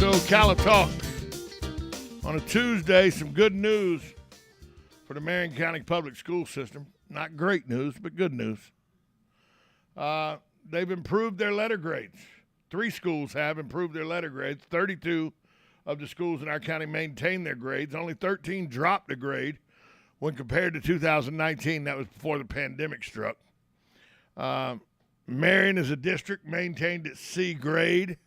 to Ocala Talk. On a Tuesday, some good news for the Marion County Public School System. Not great news, but good news. They've improved their letter grades. 3 schools have improved their letter grades. 32 of the schools in our county maintain their grades. Only 13 dropped a grade when compared to 2019. That was before the pandemic struck. Marion as a district maintained its C grade,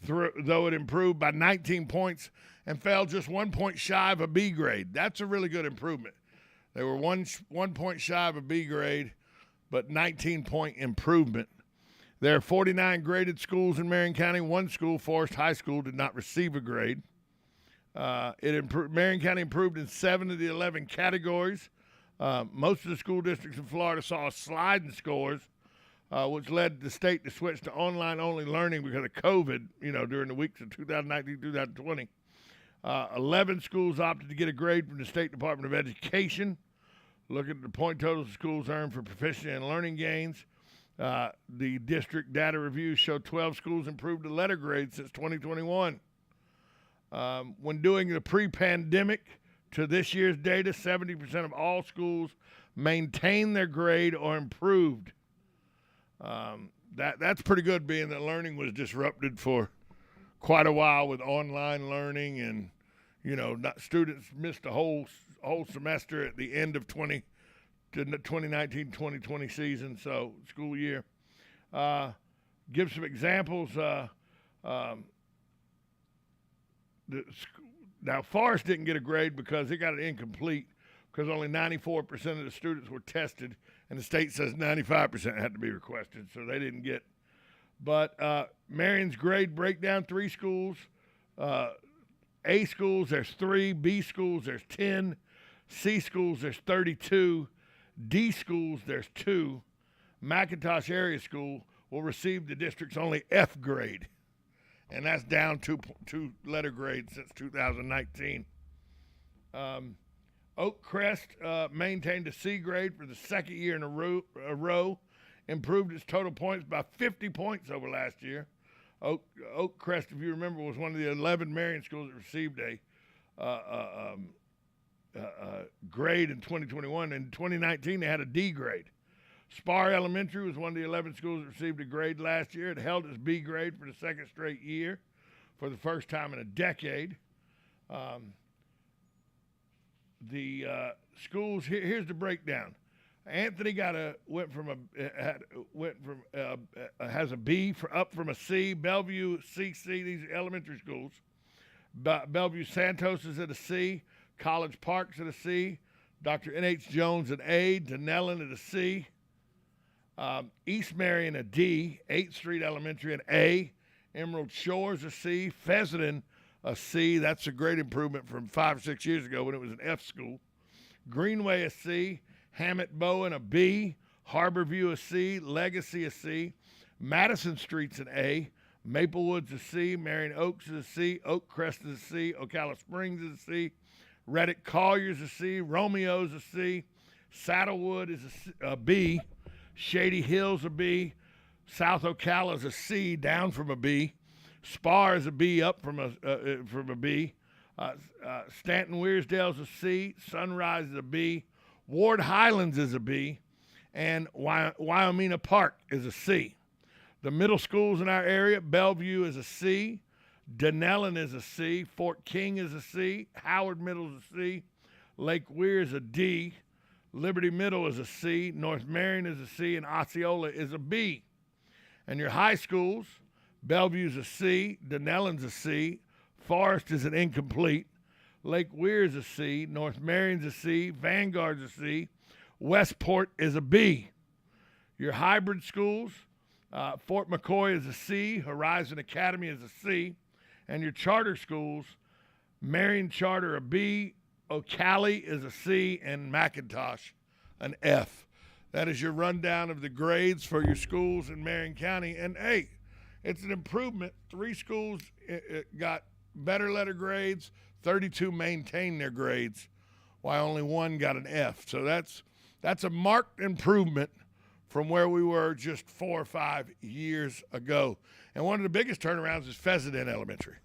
though it improved by 19 points and fell just 1 point shy of a B grade. That's a really good improvement. They were one point shy of a B grade, but 19-point improvement. There are 49 graded schools in Marion County. 1 school, Forest High School, did not receive a grade. Marion County improved in 7 of the 11 categories. Most of the school districts in Florida saw a slide in scores, which led the state to switch to online-only learning because of COVID, during the weeks of 2019, 2020. 11 schools opted to get a grade from the State Department of Education. Look at the point totals schools earned for proficiency and learning gains. The district data reviews show 12 schools improved the letter grade since 2021. When doing the pre-pandemic to this year's data, 70% of all schools maintained their grade or improved. That's pretty good, being that learning was disrupted for quite a while with online learning, and students missed a whole semester at the end of 2019-2020 season, so school year. Give some examples. Now, Forest didn't get a grade because it got an incomplete because only 94% of the students were tested, and the state says 95% had to be requested, so they didn't get. But Marion's grade breakdown: 3 schools. A schools, there's 3. B schools, there's 10. C schools, there's 32. D schools, there's 2. McIntosh Area School will receive the district's only F grade, and that's down 2 letter grades since 2019. Oak Crest maintained a C grade for the second year in a row, improved its total points by 50 points over last year. Oak Crest, if you remember, was one of the 11 Marion schools that received a grade in 2021. In 2019, they had a D grade. Spar Elementary was one of the 11 schools that received a grade last year. It held its B grade for the second straight year for the first time in a decade. The schools, here's the breakdown. Anthony has a B up from a C. Bellevue, CC, these are elementary schools. Bellevue Santos is at a C. College Park's at a C. Dr. N.H. Jones an A. Dunellen at a C. East Marion a D. 8th Street Elementary an A. Emerald Shores a C. Pheasant a C. That's a great improvement from 5 or 6 years ago when it was an F school. Greenway a C. Hammett Bowen a B. Harborview a C. Legacy a C. Madison Street's an A. Maplewood's a C. Marion Oaks is a C. Oak Crest is a C. Ocala Springs is a C. Reddick Collier's a C. Romeo's a C. Saddlewood is a B. Shady Hills a B. South Ocala is a C, down from a B. Spar is a B, up from a B. Stanton Weirsdale's a C. Sunrise is a B. Ward Highlands is a B. And Wyoming Park is a C. The middle schools in our area: Bellevue is a C. Dunellen is a C. Fort King is a C. Howard Middle is a C. Lake Weir is a D. Liberty Middle is a C. North Marion is a C. And Osceola is a B. And your high schools: Bellevue's a C. Dunellen's a C. Forest is an incomplete. Lake Weir is a C. North Marion's a C. Vanguard's a C. Westport is a B. Your hybrid schools: Fort McCoy is a C. Horizon Academy is a C. And your charter schools: Marion Charter a B. Ocala is a C. And McIntosh an F. That is your rundown of the grades for your schools in Marion County. And hey, it's an improvement. 3 schools got better letter grades. 32 maintained their grades, while only 1 got an F. So that's a marked improvement from where we were just 4 or 5 years ago. And one of the biggest turnarounds is Pheasant Elementary.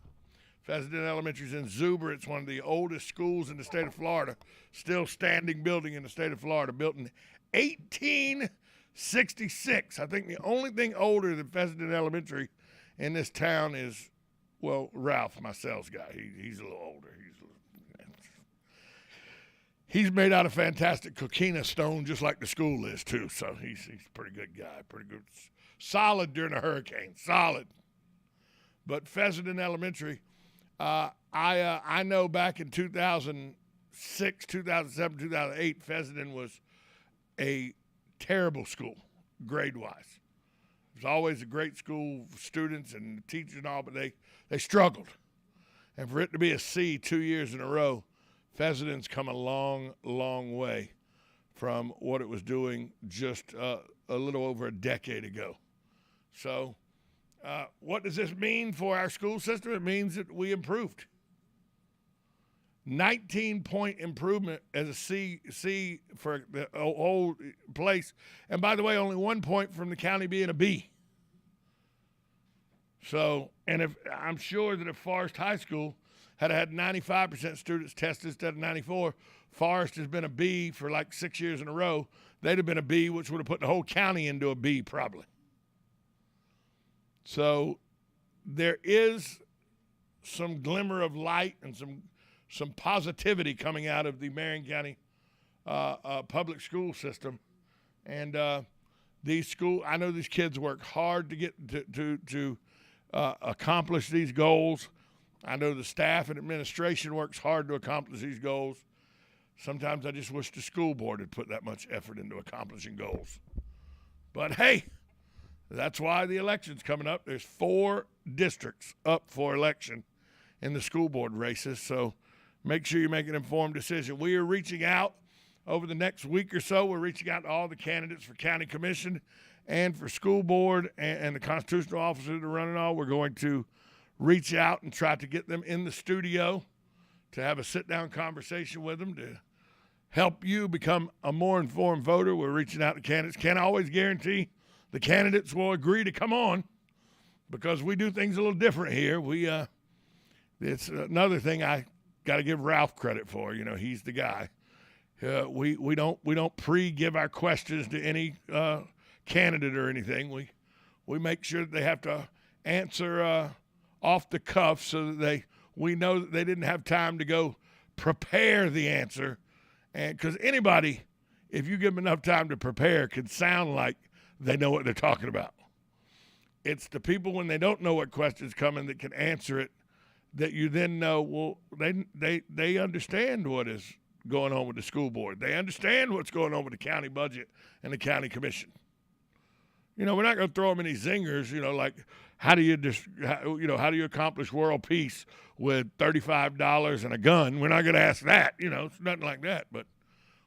Pheasant Elementary is in Zuber. It's one of the oldest schools in the state of Florida, still standing building in the state of Florida, built in 1866. I think the only thing older than Pheasant Elementary in this town is, well, Ralph, my sales guy. He's a little older. He's made out of fantastic coquina stone, just like the school is, too. So he's a pretty good guy, pretty good. Solid during a hurricane, solid. But Pheasant Elementary, I know back in 2006, 2007, 2008, Pheasant was a terrible school, grade-wise. It was always a great school for students and teachers and all, but they struggled. And for it to be a C 2 years in a row, Pheasant's come a long, long way from what it was doing just a little over a decade ago. So what does this mean for our school system? It means that we improved. 19-point improvement as a C for the whole place. And by the way, only 1 point from the county being a B. So, and I'm sure that if Forest High School had 95% students tested instead of 94, Forest has been a B for like 6 years in a row. They'd have been a B, which would have put the whole county into a B probably. So there is some glimmer of light and some positivity coming out of the Marion County public school system. And I know these kids work hard to get to accomplish these goals. I know the staff and administration works hard to accomplish these goals. Sometimes I just wish the school board had put that much effort into accomplishing goals. But hey, that's why the election's coming up. There's 4 districts up for election in the school board races, so make sure you make an informed decision. We are reaching out over the next week or so. We're reaching out to all the candidates for county commission and for school board and the constitutional officers that are running all. We're going to reach out and try to get them in the studio to have a sit-down conversation with them to help you become a more informed voter. We're reaching out to candidates. Can't always guarantee the candidates will agree to come on because we do things a little different here. It's another thing I got to give Ralph credit for. You know, he's the guy. We don't pre-give our questions to any candidate or anything. We make sure that they have to answer off the cuff so that we know that they didn't have time to go prepare the answer. And because anybody, if you give them enough time to prepare, can sound like they know what they're talking about. It's the people when they don't know what question's coming that can answer it that you then know, well, they understand what is going on with the school board. They understand what's going on with the county budget and the county commission. You know, we're not going to throw them any zingers, like how do you accomplish world peace with $35 and a gun? We're not going to ask that, it's nothing like that. But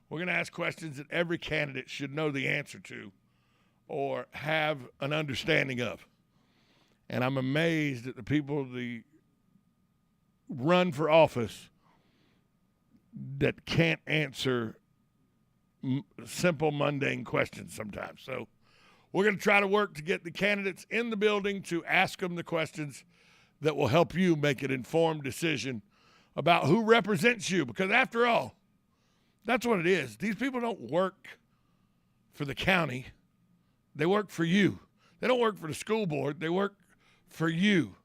we're going to ask questions that every candidate should know the answer to or have an understanding of. And I'm amazed at the people that run for office that can't answer simple, mundane questions sometimes. So we're going to try to work to get the candidates in the building to ask them the questions that will help you make an informed decision about who represents you. Because after all, that's what it is. These people don't work for the county. They work for you. They don't work for the school board. They work for you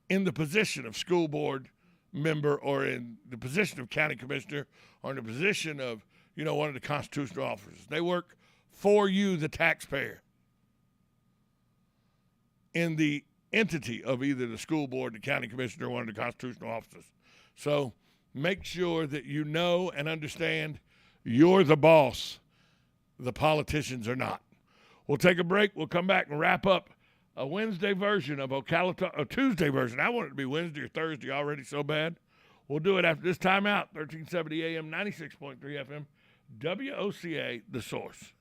in the position of school board member or in the position of county commissioner or in the position of, one of the constitutional officers. They work for you, the taxpayer, in the entity of either the school board, the county commissioner, or one of the constitutional officers. So make sure that you know and understand you're the boss. The politicians are not. We'll take a break. We'll come back and wrap up a Wednesday version of Ocala, a Tuesday version. I want it to be Wednesday or Thursday already so bad. We'll do it after this timeout, 1370 AM, 96.3 FM, WOCA, The Source.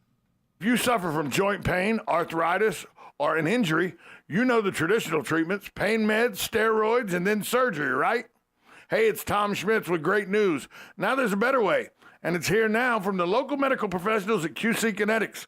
If you suffer from joint pain, arthritis, or an injury, you know the traditional treatments, pain meds, steroids, and then surgery, right? Hey, it's Tom Schmitz with great news. Now there's a better way, and it's here now from the local medical professionals at QC Kinetics.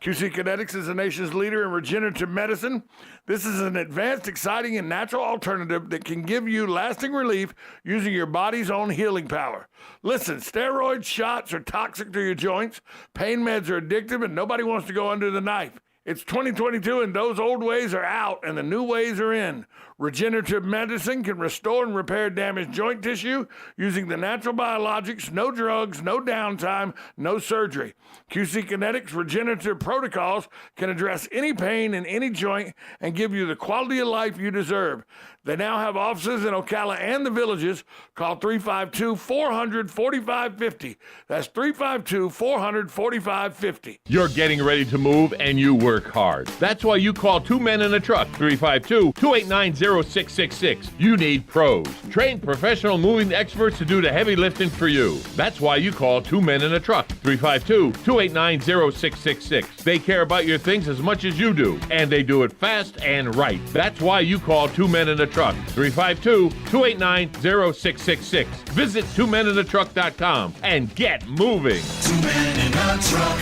QC Kinetics is the nation's leader in regenerative medicine. This is an advanced, exciting, and natural alternative that can give you lasting relief using your body's own healing power. Listen, steroid shots are toxic to your joints, pain meds are addictive, and nobody wants to go under the knife. It's 2022 and those old ways are out and the new ways are in. Regenerative medicine can restore and repair damaged joint tissue using the natural biologics, no drugs, no downtime, no surgery. QC Kinetics regenerative protocols can address any pain in any joint and give you the quality of life you deserve. They now have offices in Ocala and the Villages. Call 352-400-4550. That's 352-400-4550. You're getting ready to move and you work hard. That's why you call Two Men in a Truck, 352-289-0666. You need pros. Trained professional moving experts to do the heavy lifting for you. That's why you call Two Men in a Truck, 352-289-0666. They care about your things as much as you do, and they do it fast and right. That's why you call Two Men in a Truck, 352-289-0666. Visit twomeninatruck.com and get moving. Two Men in a Truck.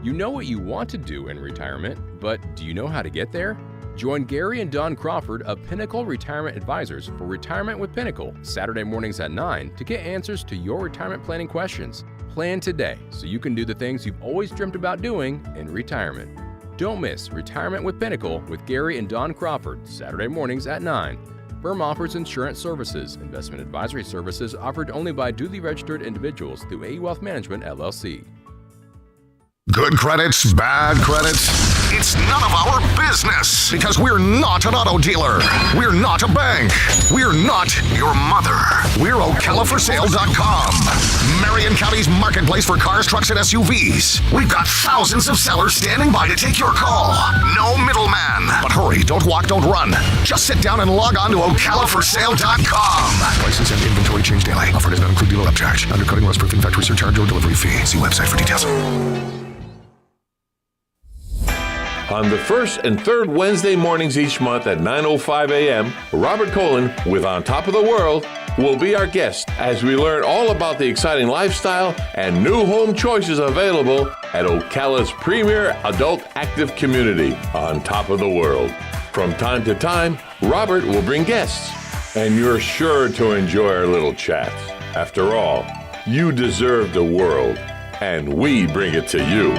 You know what you want to do in retirement, but do you know how to get there? Join Gary and Don Crawford of Pinnacle Retirement Advisors for Retirement with Pinnacle, Saturday mornings at 9 to get answers to your retirement planning questions. Plan today so you can do the things you've always dreamt about doing in retirement. Don't miss Retirement with Pinnacle with Gary and Don Crawford, Saturday mornings at 9. Firm offers insurance services. Investment advisory services offered only by duly registered individuals through AE Wealth Management, LLC. Good credits, bad credits. It's none of our business because we're not an auto dealer. We're not a bank. We're not your mother. We're OcalaForSale.com. Marion County's marketplace for cars, trucks, and SUVs. We've got thousands of sellers standing by to take your call. No middleman. But hurry, don't walk, don't run. Just sit down and log on to OcalaForSale.com. Prices and inventory change daily. Offer does not include dealer upcharge. Undercutting, loss proofing, factory surcharge, or delivery fee. See website for details. On the first and third Wednesday mornings each month at 9:05 a.m., Robert Colin with On Top of the World will be our guest as we learn all about the exciting lifestyle and new home choices available at Ocala's premier adult active community, On Top of the World. From time to time, Robert will bring guests, and you're sure to enjoy our little chats. After all, you deserve the world, and we bring it to you.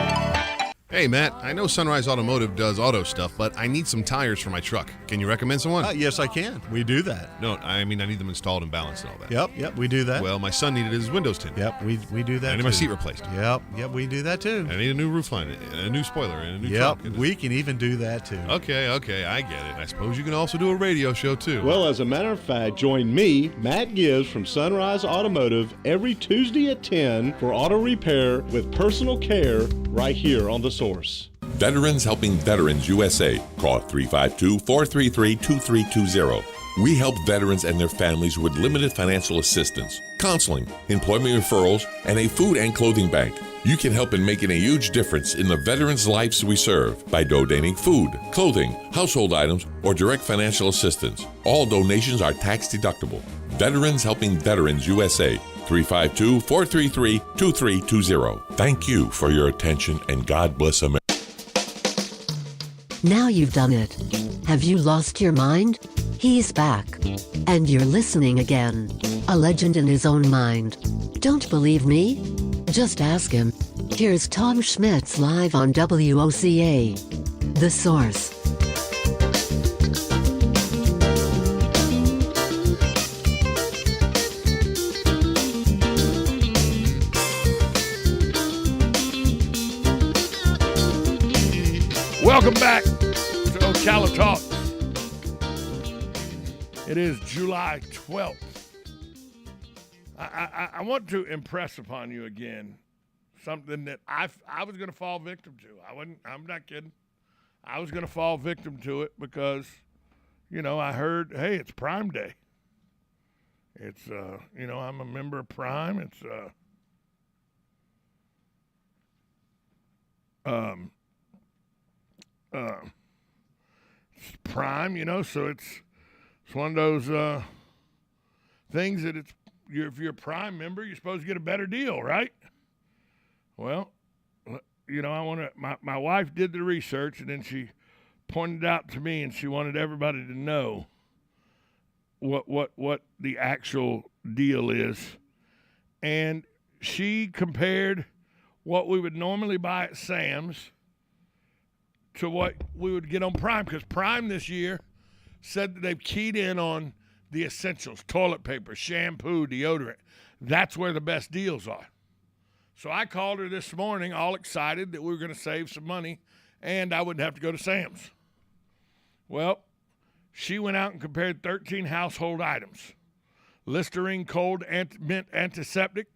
Hey, Matt, I know Sunrise Automotive does auto stuff, but I need some tires for my truck. Can you recommend someone? Yes, I can. We do that. No, I mean I need them installed and balanced and all that. Yep, we do that. Well, my son needed his windows tinted. Yep, we do that. I need my seat replaced. Yep, we do that too. I need a new roof line, and a new spoiler, and a new trunk. Yep, we can even do that too. Okay, I get it. I suppose you can also do a radio show too. Well, as a matter of fact, join me, Matt Gibbs from Sunrise Automotive, every Tuesday at 10 for auto repair with personal care right here on The Source. Veterans Helping Veterans USA. Call 352-433-2320. We help veterans and their families with limited financial assistance, counseling, employment referrals, and a food and clothing bank. You can help in making a huge difference in the veterans' lives we serve by donating food, clothing, household items, or direct financial assistance. All donations are tax deductible. Veterans Helping Veterans USA. 352-433-2320. Thank you for your attention, and God bless America. Now you've done it. Have you lost your mind? He's back. And you're listening again. A legend in his own mind. Don't believe me? Just ask him. Here's Tom Schmitz live on WOCA. The Source. Welcome back to Ocala Talks. It is July 12th. I want to impress upon you again something that I was going to fall victim to. I'm not kidding. I was going to fall victim to it because, I heard, hey, it's Prime Day. It's, I'm a member of Prime. It's, it's Prime, so it's one of those things that if you're a Prime member, you're supposed to get a better deal, right? Well, I want to. My wife did the research, and then she pointed out to me, and she wanted everybody to know what the actual deal is. And she compared what we would normally buy at Sam's to what we would get on Prime, because Prime this year said that they've keyed in on the essentials: toilet paper, shampoo, deodorant. That's where the best deals are. So I called her this morning all excited that we were going to save some money and I wouldn't have to go to Sam's. Well, she went out and compared 13 household items: Listerine cold mint antiseptic,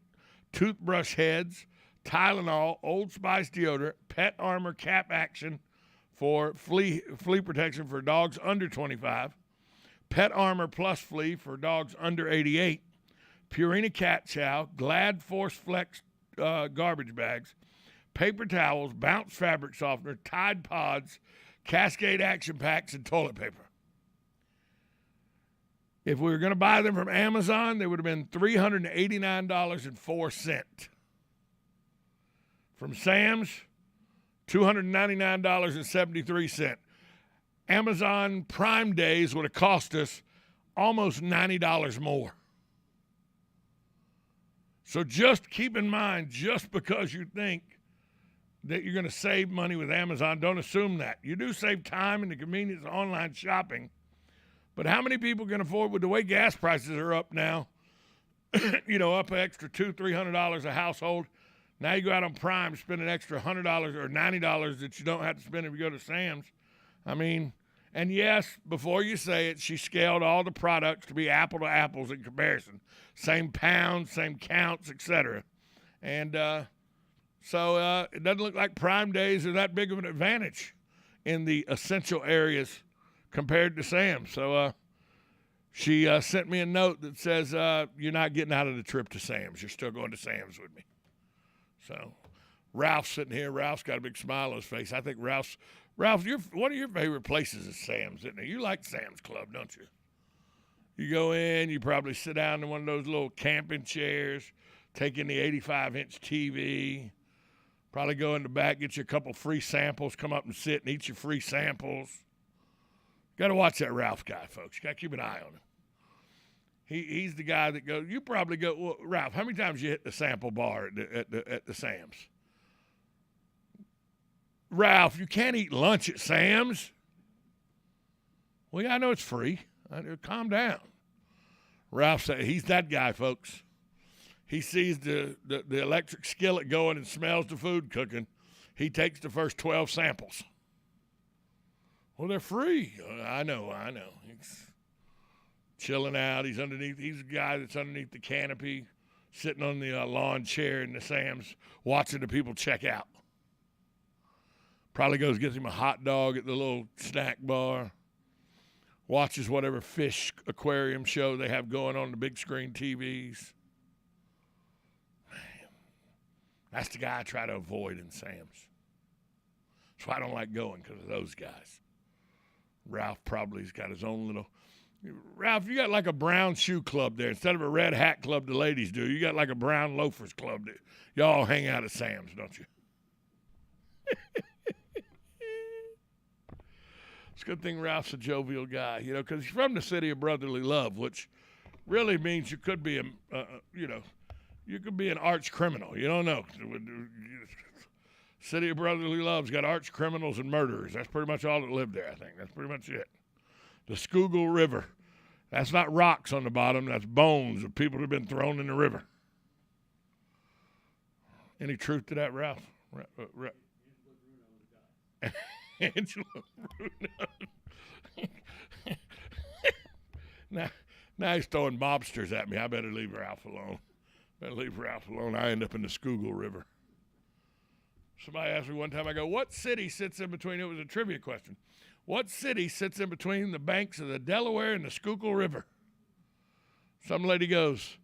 toothbrush heads, Tylenol, Old Spice deodorant, Pet Armor cap action for flea protection for dogs under 25, Pet Armor plus flea for dogs under 88, Purina cat chow, Glad Force Flex garbage bags, paper towels, Bounce fabric softener, Tide Pods, Cascade action packs, and toilet paper. If we were going to buy them from Amazon, they would have been $389.04. From Sam's, $299.73. Amazon Prime Days would have cost us almost $90 more. So just keep in mind, just because you think that you're going to save money with Amazon, don't assume that. You do save time and the convenience of online shopping, but how many people can afford, with the way gas prices are up now, up an extra $200, $300 a household. Now you go out on Prime, spend an extra $100 or $90 that you don't have to spend if you go to Sam's. I mean, and yes, before you say it, she scaled all the products to be apple to apples in comparison. Same pounds, same counts, etc. And so it doesn't look like Prime Days are that big of an advantage in the essential areas compared to Sam's. So she sent me a note that says, you're not getting out of the trip to Sam's. You're still going to Sam's with me. So Ralph's sitting here. Ralph's got a big smile on his face. I think Ralph, one of your favorite places is Sam's, isn't it? You like Sam's Club, don't you? You go in, you probably sit down in one of those little camping chairs, take in the 85-inch TV, probably go in the back, get you a couple free samples, come up and sit and eat your free samples. Got to watch that Ralph guy, folks. You got to keep an eye on him. He's the guy that goes, you probably go, well, Ralph, how many times you hit the sample bar at the Sam's? Ralph, you can't eat lunch at Sam's. Well, yeah, I know it's free. Calm down. Ralph said he's that guy, folks. He sees the electric skillet going and smells the food cooking. He takes the first 12 samples. Well, they're free. I know. He's chilling out. He's a guy that's underneath the canopy, sitting on the lawn chair in the Sam's, watching the people check out. Probably goes, gets him a hot dog at the little snack bar, watches whatever fish aquarium show they have going on the big screen TVs. Man, that's the guy I try to avoid in Sam's. That's why I don't like going, because of those guys. Ralph probably's got his own little... Ralph, you got like a brown shoe club there. Instead of a red hat club the ladies do, you got like a brown loafers club that y'all hang out at Sam's, don't you? It's a good thing Ralph's a jovial guy, because he's from the city of brotherly love, which really means you could be you could be an arch criminal. You don't know. City of brotherly love's got arch criminals and murderers. That's pretty much all that live there, I think. That's pretty much it. The Schuylkill River. That's not rocks on the bottom. That's bones of people who have been thrown in the river. Any truth to that, Ralph? Angelo Bruno. Now he's throwing mobsters at me. I better leave Ralph alone. I end up in the Schuylkill River. Somebody asked me one time, I go, what city sits in between? It was a trivia question. What city sits in between the banks of the Delaware and the Schuylkill River? Some lady goes,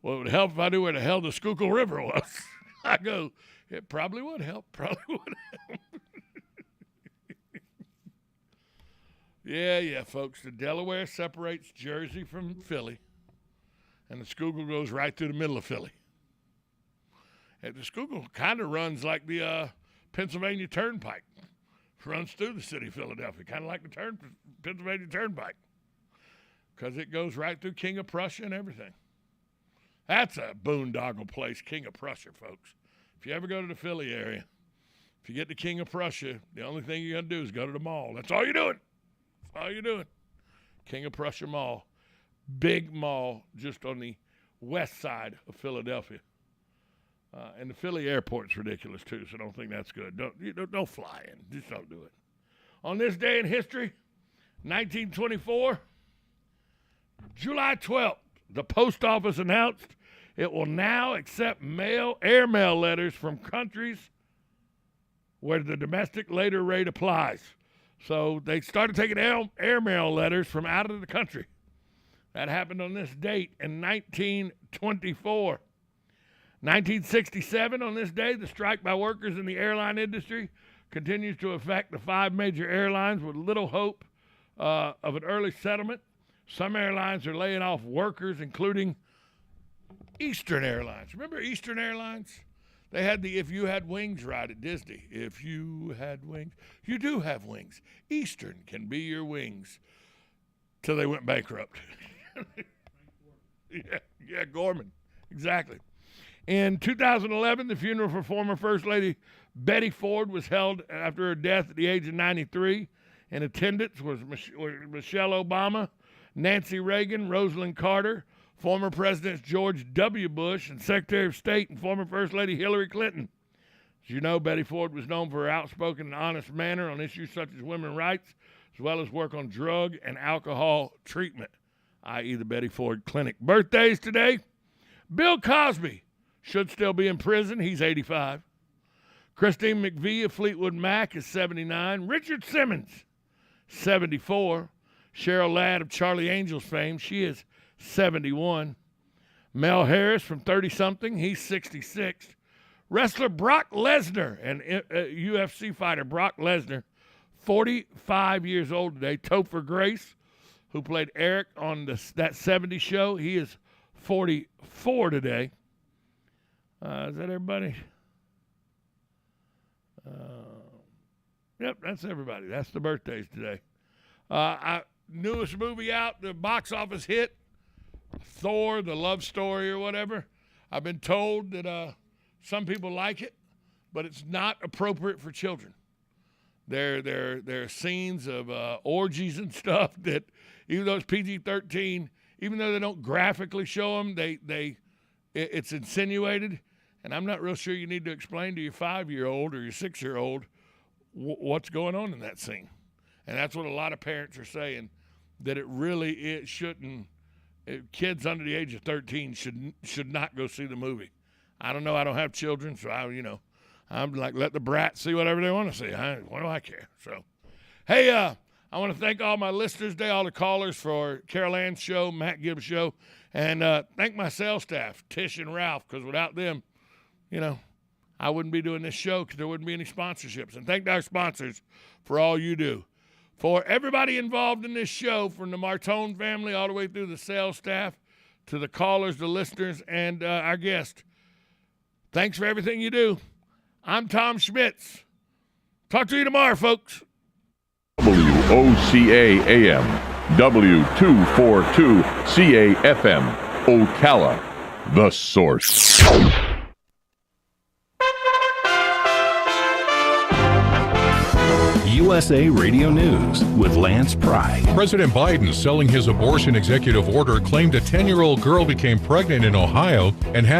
well, it would help if I knew where the hell the Schuylkill River was. I go, it probably would help. Yeah, folks. The Delaware separates Jersey from Philly, and the Schuylkill goes right through the middle of Philly. And the Schuylkill kind of runs like the Pennsylvania Turnpike. Runs through the city of Philadelphia, kind of like the Pennsylvania Turnpike, because it goes right through King of Prussia and everything. That's a boondoggle place, King of Prussia, folks. If you ever go to the Philly area, if you get to King of Prussia, the only thing you're going to do is go to the mall. That's all you're doing. That's all you're doing. King of Prussia Mall. Big mall just on the west side of Philadelphia. And the Philly airport's ridiculous, too, so don't think that's good. Don't fly in. Just don't do it. On this day in history, 1924, July 12th, the post office announced it will now accept airmail letters from countries where the domestic letter rate applies. So they started taking airmail letters from out of the country. That happened on this date in 1924. 1967, on this day, the strike by workers in the airline industry continues to affect the 5 major airlines with little hope of an early settlement. Some airlines are laying off workers, including Eastern Airlines. Remember Eastern Airlines? They had the If You Had Wings ride at Disney. If you had wings, you do have wings. Eastern can be your wings. Till they went bankrupt. Yeah, Gorman. Exactly. In 2011, the funeral for former First Lady Betty Ford was held after her death at the age of 93. In attendance was Michelle Obama, Nancy Reagan, Rosalind Carter, former Presidents George W. Bush, and Secretary of State and former First Lady Hillary Clinton. As you know, Betty Ford was known for her outspoken and honest manner on issues such as women's rights, as well as work on drug and alcohol treatment, i.e. the Betty Ford Clinic. Birthdays today, Bill Cosby should still be in prison. He's 85. Christine McVie of Fleetwood Mac is 79. Richard Simmons, 74. Cheryl Ladd of Charlie Angels fame, she is 71. Mel Harris from 30-something, he's 66. Wrestler Brock Lesnar and UFC fighter Brock Lesnar, 45 years old today. Topher Grace, who played Eric on that 70s show, he is 44 today. Is that everybody? Yep, that's everybody. That's the birthdays today. Newest movie out, the box office hit, Thor, the love story or whatever. I've been told that some people like it, but it's not appropriate for children. There are scenes of orgies and stuff that, even though it's PG-13, even though they don't graphically show them, it's insinuated. And I'm not real sure you need to explain to your 5-year-old or your 6-year-old what's going on in that scene. And that's what a lot of parents are saying, that it shouldn't. Kids under the age of 13 should not go see the movie. I don't know. I don't have children, so I'm like, let the brats see whatever they want to see. What do I care? So, hey, I want to thank all my listeners today, all the callers for Carol Ann's show, Matt Gibbs' show, and thank my sales staff, Tish and Ralph, because without them, I wouldn't be doing this show because there wouldn't be any sponsorships. And thank our sponsors for all you do. For everybody involved in this show, from the Martone family all the way through the sales staff to the callers, the listeners, and our guest, thanks for everything you do. I'm Tom Schmitz. Talk to you tomorrow, folks. WOCA AM, W242 CAFM, Ocala, the source. USA Radio News with Lance Pry. President Biden, selling his abortion executive order, claimed a 10-year-old girl became pregnant in Ohio and had